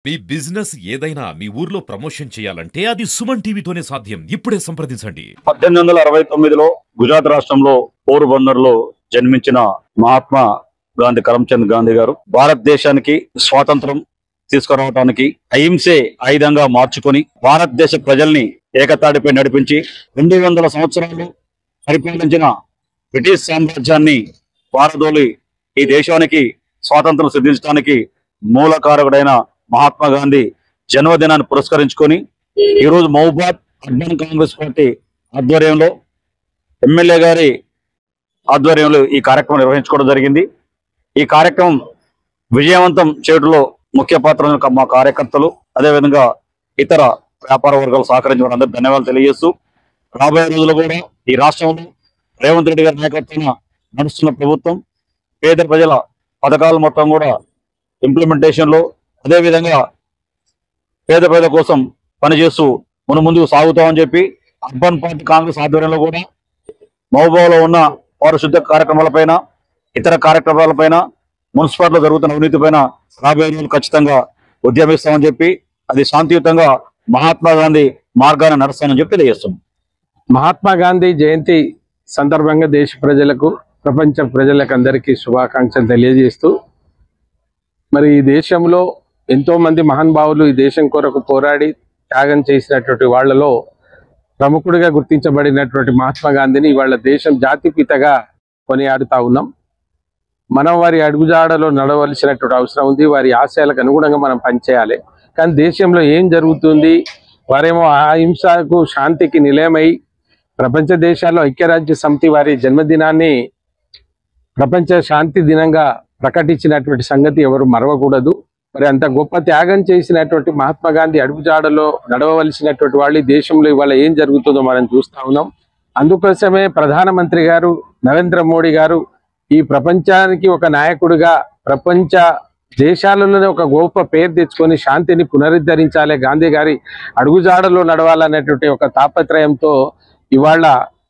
మీ business ఏదైనా మీ ఊర్లో promotion చేయాలంటే అది సుమన్ టీవీతోనే సాధ్యం. ఇప్పుడే సంప్రదించండి. 1869లో గుజరాత్ రాష్ట్రంలో పోర్బందర్ లో జన్మించిన మహాత్మా గాంధీ కరమ్చంద్ గాంధీ గారు భారతదేశానికి స్వాతంత్రం తీసుకురావడానికి అహింసే ఆయుధంగా మార్చుకొని భారతదేశ ప్రజల్ని ఏకతాటిపై నడిపించి 200 సంవత్సరాలు పరిపాలించిన బ్రిటిష్ సామ్రాజ్యాన్ని పారదోలి ఈ దేశానికి స్వాతంత్రం సిద్ధించడానికి మూలకారకుడైన మహాత్మా గాంధీ జన్మదినాన్ని పురస్కరించుకొని ఈరోజు మహబూబాద్ అర్బన్ కాంగ్రెస్ పార్టీ ఆధ్వర్యంలో ఎమ్మెల్యే గారి ఆధ్వర్యంలో ఈ కార్యక్రమం నిర్వహించుకోవడం జరిగింది. ఈ కార్యక్రమం విజయవంతం చేయడంలో ముఖ్య పాత్ర మా కార్యకర్తలు, అదేవిధంగా ఇతర వ్యాపార వర్గాలు సహకరించిన అందరూ ధన్యవాదాలు తెలియజేస్తూ, రాబోయే రోజుల్లో కూడా ఈ రాష్ట్రంలో రేవంత్ రెడ్డి గారి నాయకత్వంలో నడుస్తున్న ప్రభుత్వం పేద ప్రజల పథకాలు మొత్తం కూడా ఇంప్లిమెంటేషన్ లో, అదేవిధంగా పేద ప్రజల కోసం పనిచేస్తూ ముందుకు సాగుతామని చెప్పి అర్బన్ పార్టీ కాంగ్రెస్ ఆధ్వర్యంలో కూడా మహబూబాబాద్లో ఉన్న పారిశుద్ధ కార్యక్రమాలపైన, ఇతర కార్యక్రమాలపైన, మున్సిపాలిటీలో జరుగుతున్న అవినీతిపైన రాబోయే రోజులు ఖచ్చితంగా ఉద్యమిస్తామని చెప్పి అది శాంతియుతంగా మహాత్మా గాంధీ మార్గాన్ని నడుస్తామని చెప్పి తెలియజేస్తున్నాం. మహాత్మా గాంధీ జయంతి సందర్భంగా దేశ ప్రజలకు, ప్రపంచ ప్రజలకు అందరికీ శుభాకాంక్షలు తెలియజేస్తూ, మరి ఈ దేశంలో ఎంతో మంది మహానుభావులు ఈ దేశం కొరకు పోరాడి త్యాగం చేసినటువంటి వాళ్లలో ప్రముఖుడిగా గుర్తించబడినటువంటి మహాత్మా గాంధీని ఇవాళ దేశం జాతిపితగా కొనియాడుతా ఉన్నాం. మనం వారి అడుగుజాడలో నడవలసినటువంటి అవసరం ఉంది. వారి ఆశయాలకు అనుగుణంగా మనం పనిచేయాలి. కానీ దేశంలో ఏం జరుగుతుంది? వారేమో అహింసకు, శాంతికి నిలయమై ప్రపంచ దేశాల్లో ఐక్యరాజ్య సమితి వారి జన్మదినాన్ని ప్రపంచ శాంతి దినంగా ప్రకటించినటువంటి సంగతి ఎవరు మరవకూడదు. మరి అంత గొప్ప త్యాగం చేసినటువంటి మహాత్మా గాంధీ అడుగుజాడలో నడవవలసినటువంటి వాళ్ళు దేశంలో ఇవాళ ఏం జరుగుతుందో మనం చూస్తా ఉన్నాం. అందుకోసమే ప్రధానమంత్రి గారు నరేంద్ర మోడీ గారు ఈ ప్రపంచానికి ఒక నాయకుడిగా, ప్రపంచ దేశాలలోనే ఒక గొప్ప పేరు తెచ్చుకొని శాంతిని పునరుద్ధరించాలి, గాంధీ గారి అడుగుజాడలో నడవాలనేటువంటి ఒక తాపత్రయంతో ఇవాళ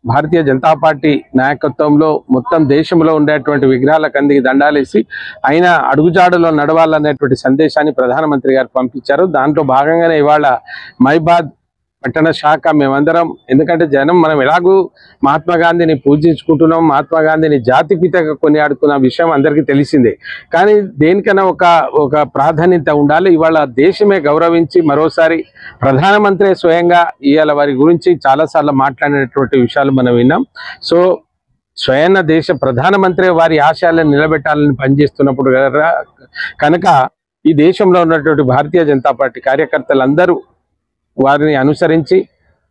భారతీయ జనతా పార్టీ నాయకత్వంలో మొత్తం దేశంలో ఉండేటువంటి విగ్రహాలకు అందికి దండాలేసి ఆయన అడుగుజాడలో నడవాలనేటువంటి సందేశాన్ని ప్రధానమంత్రి గారు పంపించారు. దాంట్లో భాగంగానే ఇవాళ మైబాద్ పట్టణ శాఖ మేమందరం, ఎందుకంటే జనం మనం ఎలాగూ మహాత్మా గాంధీని పూజించుకుంటున్నాం, మహాత్మా గాంధీని జాతిపితగా కొనియాడుతున్న విషయం అందరికీ తెలిసిందే. కానీ దేనికైనా ఒక ప్రాధాన్యత ఉండాలి. ఇవాళ దేశమే గౌరవించి మరోసారి ప్రధానమంత్రి స్వయంగా ఇవాళ వారి గురించి చాలాసార్లు మాట్లాడినటువంటి విషయాలు మనం విన్నాం. సో స్వయంగా దేశ ప్రధానమంత్రి వారి ఆశయాలను నిలబెట్టాలని పనిచేస్తున్నప్పుడు కనుక ఈ దేశంలో ఉన్నటువంటి భారతీయ జనతా పార్టీ కార్యకర్తలందరూ వారిని అనుసరించి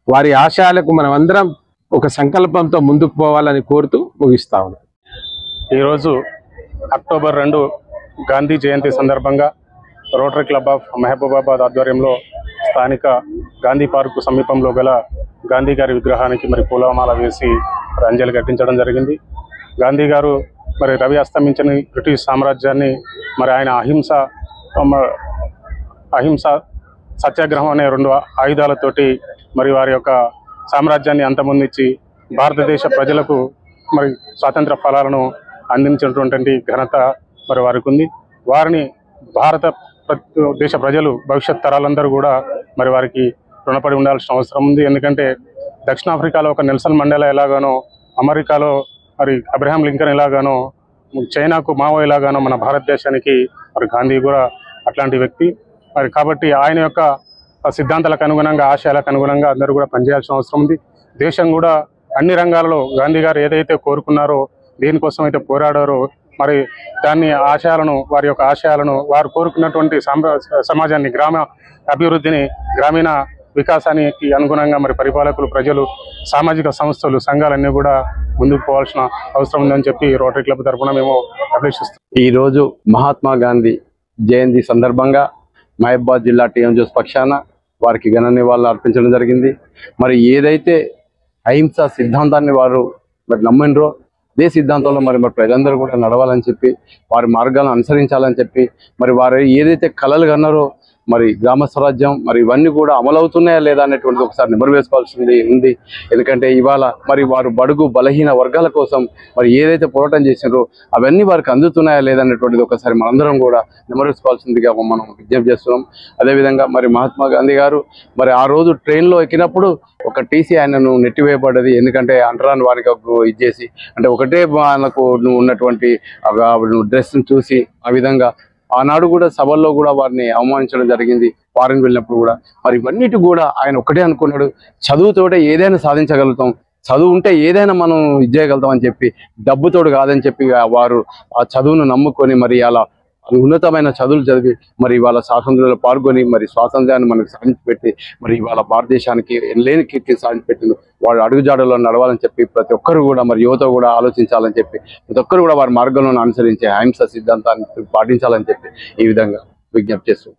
వారి ఆశయాలకు మనం అందరం ఒక సంకల్పంతో ముందుకు పోవాలని కోరుతూ ముగిస్తా ఉన్నాం. ఈరోజు అక్టోబర్ 2 గాంధీ జయంతి సందర్భంగా రోటరీ క్లబ్ ఆఫ్ మహబూబాబాద్ ఆధ్వర్యంలో స్థానిక గాంధీ పార్కు సమీపంలో గల గాంధీ గారి విగ్రహానికి మరి పూలమాల వేసి అంజలి ఘటించడం జరిగింది. గాంధీ గారు మరి రవి అస్తమించని బ్రిటిష్ సామ్రాజ్యాన్ని మరి ఆయన అహింస సత్యాగ్రహం అనే 2 ఆయుధాలతోటి మరి వారి యొక్క సామ్రాజ్యాన్ని అంతమొందించి భారతదేశ ప్రజలకు మరి స్వాతంత్ర ఫలాలను అందించినటువంటి ఘనత మరి వారికి ఉంది. వారిని దేశ ప్రజలు, భవిష్యత్ తరాలందరూ కూడా మరి వారికి రుణపడి ఉండాల్సిన అవసరం ఉంది. ఎందుకంటే దక్షిణాఫ్రికాలో ఒక నెల్సన్ మండేలా ఎలాగానో, అమెరికాలో మరి అబ్రహాం లింకన్ ఎలాగానో, చైనాకు మావో ఎలాగానో మన భారతదేశానికి మరి గాంధీ కూడా అట్లాంటి వ్యక్తి. మరి కాబట్టి ఆయన యొక్క సిద్ధాంతాలకు అనుగుణంగా, ఆశయాలకు అనుగుణంగా అందరూ కూడా పనిచేయాల్సిన అవసరం ఉంది. దేశం కూడా అన్ని రంగాలలో గాంధీ గారు ఏదైతే కోరుకున్నారో, దేనికోసం అయితే పోరాడారో మరి దాన్ని వారి యొక్క ఆశయాలను, వారు కోరుకున్నటువంటి సమాజాన్ని, గ్రామ అభివృద్ధిని, గ్రామీణ వికాసానికి అనుగుణంగా మరి పరిపాలకులు, ప్రజలు, సామాజిక సంస్థలు, సంఘాలన్నీ కూడా ముందుకు పోవాల్సిన అవసరం ఉందని చెప్పి రోటరీ క్లబ్ తరఫున మేము అభిలషిస్తాం. ఈరోజు మహాత్మా గాంధీ జయంతి సందర్భంగా మహబూబాబాద్ జిల్లా టీఎంజీఎస్ పక్షాన వారికి ఘన నివాళులు అర్పించడం జరిగింది. మరి ఏదైతే అహింస సిద్ధాంతాన్ని వారు మరి నమ్మినరో అదే సిద్ధాంతంలో మరి ప్రజలందరూ కూడా నడవాలని చెప్పి, వారి మార్గాలను అనుసరించాలని చెప్పి, మరి వారు ఏదైతే కలలు కన్నారో మరి గ్రామ స్వరాజ్యం మరి ఇవన్నీ కూడా అమలవుతున్నాయా లేదా అనేటువంటిది ఒకసారి నెమరు వేసుకోవాల్సింది ఉంది. ఎందుకంటే ఇవాళ మరి వారు బడుగు బలహీన వర్గాల కోసం మరి ఏదైతే పోరాటం చేసినారో అవన్నీ వారికి అందుతున్నాయా లేదనేటువంటిది ఒకసారి మనందరం కూడా నెమరు వేసుకోవాల్సిందిగా మనం విజ్ఞప్తి చేస్తున్నాం. అదేవిధంగా మరి మహాత్మా గాంధీ గారు మరి ఆ రోజు ట్రైన్లో ఎక్కినప్పుడు ఒక టీసీ ఆయనను నెట్టివేయబడ్డది. ఎందుకంటే అంటరాని వారికి ఇచ్చేసి అంటే ఒకటే మనకు ఉన్నటువంటి డ్రెస్ని చూసి ఆ విధంగా ఆనాడు కూడా సభల్లో కూడా వారిని అవమానించడం జరిగింది. ఫారెన్ వెళ్ళినప్పుడు కూడా మరి ఇవన్నిటి కూడా ఆయన ఒకటే అనుకున్నాడు, చదువుతోటే ఏదైనా సాధించగలుగుతాం, చదువు ఉంటే ఏదైనా మనం చేయగలుగుతాం అని చెప్పి, డబ్బుతోడు కాదని చెప్పి వారు ఆ చదువును నమ్ముకొని మరి అలా ఉన్నతమైన చదువులు చదివి మరి ఇవాళ స్వాతంత్రంలో పాల్గొని మరి స్వాతంత్ర్యాన్ని మనకు సాధించి పెట్టి మరి ఇవాళ భారతదేశానికి లేని కీర్తి సాధించి పెట్టింది. వాడు అడుగుజాడలో నడవాలని చెప్పి ప్రతి ఒక్కరు కూడా మరి యువత కూడా ఆలోచించాలని చెప్పి ప్రతి ఒక్కరు కూడా వారి మార్గంలో అనుసరించే అహింస సిద్ధాంతాన్ని పాటించాలని చెప్పి ఈ విధంగా విజ్ఞప్తి చేస్తున్నాం.